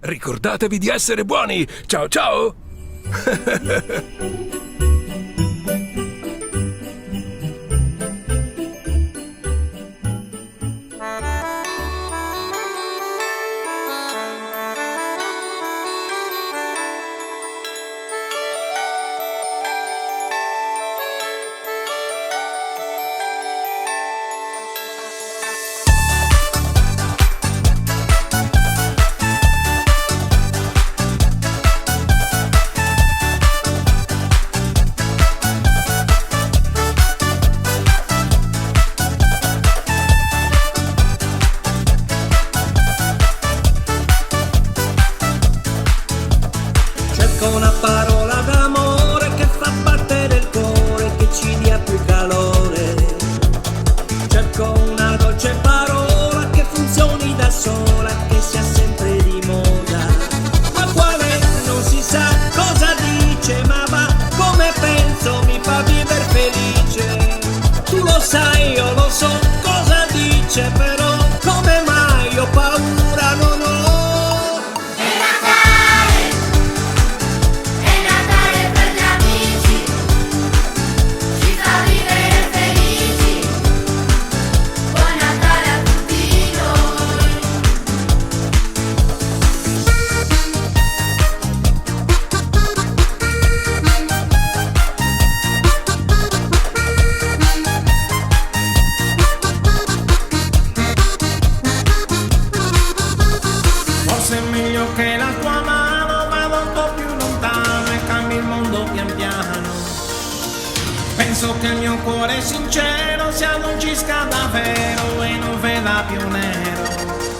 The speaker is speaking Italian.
Ricordatevi di essere buoni! Ciao ciao! Cerco una parola d'amore che fa battere il cuore, che ci dia più calore. Cerco una dolce parola che funzioni da sola, che sia sempre di moda. Ma quale non si sa cosa dice, ma va come penso, mi fa vivere felice. Tu lo sai, io lo so cosa dice, però come mai ho paura, non ho. È Natale per gli amici, ci fa vivere felici. Buon Natale a tutti noi. Forse è meglio che la tua mano vada un po' più lontano e cambi il mondo pian piano. Penso che il mio cuore sincero si addolcisca davvero e non veda più nero.